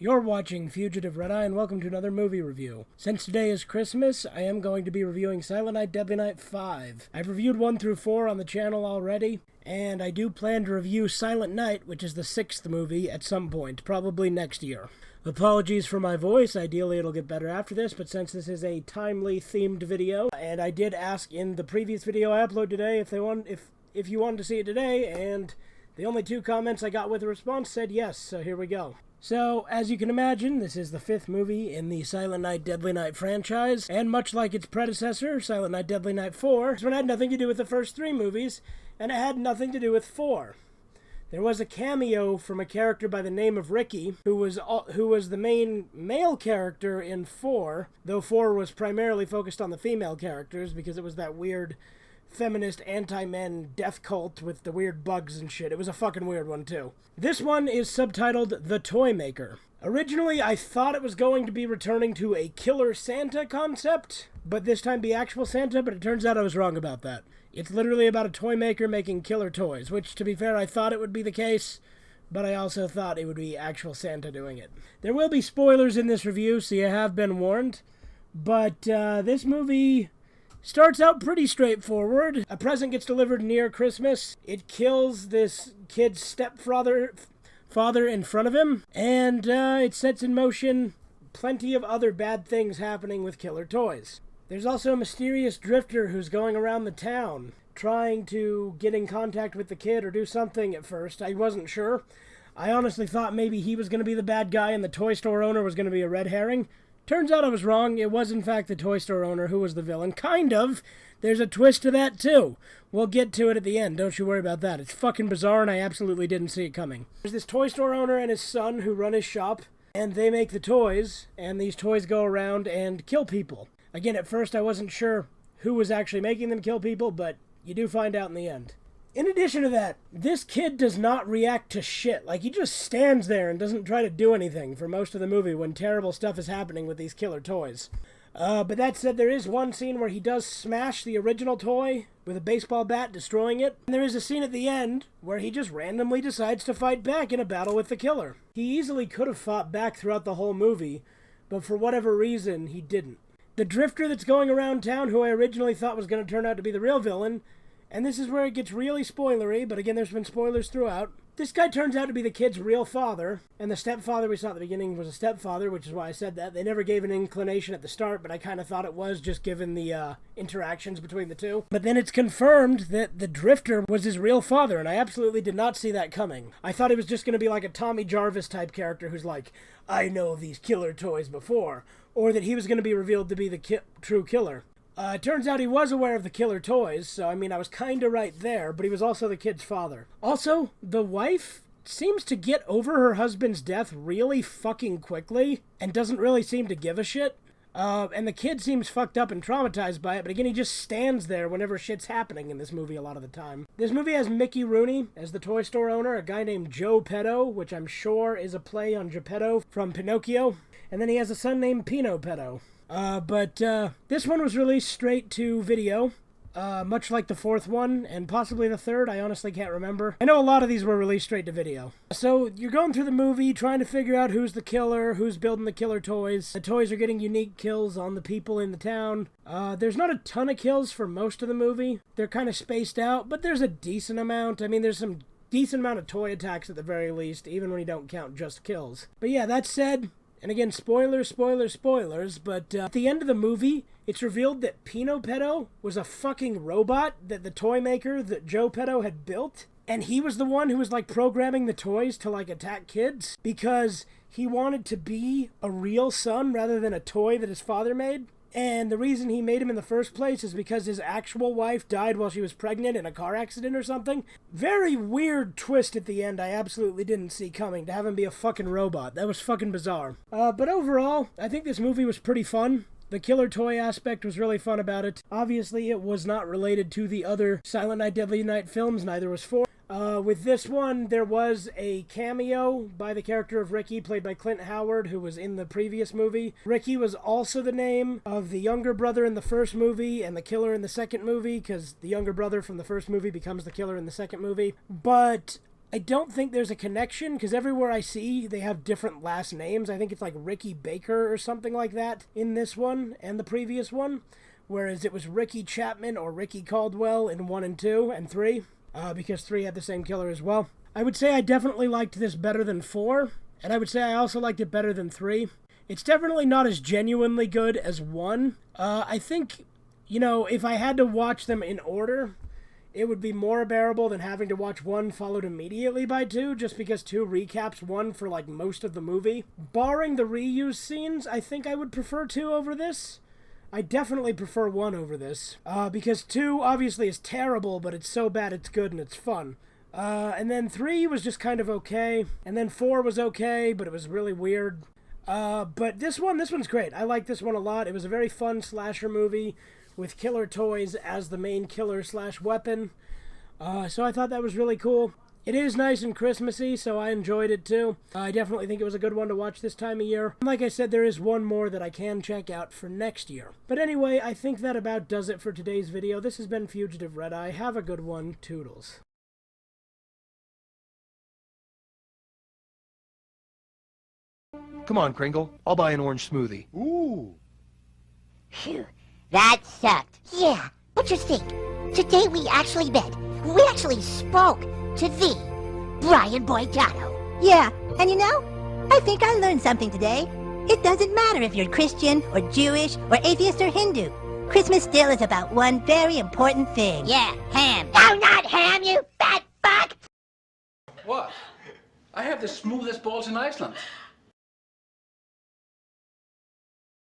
You're watching Fugitive Red Eye, and welcome to another movie review. Since today is Christmas, I am going to be reviewing Silent Night, Deadly Night 5. I've reviewed 1 through 4 on the channel already, and I do plan to review Silent Night, which is the 6th movie, at some point, probably next year. Apologies for my voice, ideally it'll get better after this, but since this is a timely themed video, and I did ask in the previous video I uploaded today if you wanted to see it today, and the only 2 comments I got with a response said yes, so here we go. So, as you can imagine, this is the 5th movie in the Silent Night, Deadly Night franchise, and much like its predecessor, Silent Night, Deadly Night 4, this one had nothing to do with the first 3 movies, and it had nothing to do with 4. There was a cameo from a character by the name of Ricky, who was the main male character in 4, though 4 was primarily focused on the female characters, because it was that weird feminist anti-men death cult with the weird bugs and shit. It was a fucking weird one, too. This one is subtitled The Toy Maker. Originally, I thought it was going to be returning to a killer Santa concept, but this time be actual Santa, but it turns out I was wrong about that. It's literally about a toy maker making killer toys, which, to be fair, I thought it would be the case, but I also thought it would be actual Santa doing it. There will be spoilers in this review, so you have been warned, but this movie starts out pretty straightforward. A present gets delivered near Christmas. It kills this kid's stepfather in front of him, and it sets in motion plenty of other bad things happening with killer toys. There's also a mysterious drifter who's going around the town trying to get in contact with the kid or do something at first. I wasn't sure. I honestly thought maybe he was going to be the bad guy and the toy store owner was going to be a red herring. Turns out I was wrong. It was, in fact, the toy store owner who was the villain. Kind of. There's a twist to that, too. We'll get to it at the end. Don't you worry about that. It's fucking bizarre, and I absolutely didn't see it coming. There's this toy store owner and his son who run his shop, and they make the toys, and these toys go around and kill people. Again, at first I wasn't sure who was actually making them kill people, but you do find out in the end. In addition to that, this kid does not react to shit. Like, he just stands there and doesn't try to do anything for most of the movie when terrible stuff is happening with these killer toys. But that said, there is one scene where he does smash the original toy with a baseball bat, destroying it. And there is a scene at the end where he just randomly decides to fight back in a battle with the killer. He easily could have fought back throughout the whole movie, but for whatever reason, he didn't. The drifter that's going around town, who I originally thought was going to turn out to be the real villain, and this is where it gets really spoilery, but again, there's been spoilers throughout. This guy turns out to be the kid's real father, and the stepfather we saw at the beginning was a stepfather, which is why I said that. They never gave an inclination at the start, but I kind of thought it was, just given the interactions between the two. But then it's confirmed that the drifter was his real father, and I absolutely did not see that coming. I thought he was just going to be like a Tommy Jarvis type character who's like, I know these killer toys before, or that he was going to be revealed to be the true killer. It turns out he was aware of the killer toys, so I mean, I was kinda right there, but he was also the kid's father. Also, the wife seems to get over her husband's death really fucking quickly, and doesn't really seem to give a shit. And the kid seems fucked up and traumatized by it, but again, he just stands there whenever shit's happening in this movie a lot of the time. This movie has Mickey Rooney as the toy store owner, a guy named Joe Petto, which I'm sure is a play on Geppetto from Pinocchio, and then he has a son named Pino Petto. But this one was released straight to video, much like the 4th one, and possibly the 3rd, I honestly can't remember. I know a lot of these were released straight to video. So, you're going through the movie, trying to figure out who's the killer, who's building the killer toys. The toys are getting unique kills on the people in the town. There's not a ton of kills for most of the movie. They're kind of spaced out, but there's a decent amount. I mean, there's some decent amount of toy attacks at the very least, even when you don't count just kills. But yeah, that said, and again, spoilers, but at the end of the movie, it's revealed that Pino Petto was a fucking robot that the toy maker that Joe Petto had built, and he was the one who was, like, programming the toys to, like, attack kids, because he wanted to be a real son rather than a toy that his father made. And the reason he made him in the first place is because his actual wife died while she was pregnant in a car accident or something. Very weird twist at the end I absolutely didn't see coming, to have him be a fucking robot. That was fucking bizarre. But overall, I think this movie was pretty fun. The killer toy aspect was really fun about it. Obviously, it was not related to the other Silent Night, Deadly Night films, neither was 4. With this one, there was a cameo by the character of Ricky, played by Clint Howard, who was in the previous movie. Ricky was also the name of the younger brother in the first movie and the killer in the second movie, because the younger brother from the first movie becomes the killer in the second movie. But I don't think there's a connection, because everywhere I see they have different last names. I think it's like Ricky Baker or something like that in this one and the previous one, whereas it was Ricky Chapman or Ricky Caldwell in 1 and 2 and 3, because 3 had the same killer as well. I would say I definitely liked this better than 4, and I would say I also liked it better than 3. It's definitely not as genuinely good as 1. I think, you know, if I had to watch them in order, it would be more bearable than having to watch 1 followed immediately by 2, just because 2 recaps 1 for, like, most of the movie. Barring the reuse scenes, I think I would prefer 2 over this. I definitely prefer 1 over this, because 2 obviously is terrible, but it's so bad it's good and it's fun. And then 3 was just kind of okay, and then 4 was okay, but it was really weird. But this one's great. I like this one a lot. It was a very fun slasher movie with killer toys as the main killer/weapon. So I thought that was really cool. It is nice and Christmassy, so I enjoyed it too. I definitely think it was a good one to watch this time of year. Like I said, there is one more that I can check out for next year. But anyway, I think that about does it for today's video. This has been Fugitive Red Eye. Have a good one. Toodles. Come on, Kringle. I'll buy an orange smoothie. Ooh. Phew, that sucked. Yeah, but just think, today we actually met. We actually spoke to thee, Brian Boitano. Yeah, and you know, I think I learned something today. It doesn't matter if you're Christian, or Jewish, or atheist, or Hindu. Christmas still is about one very important thing. Yeah, ham. No, not ham, you fat fuck! What? I have the smoothest balls in Iceland.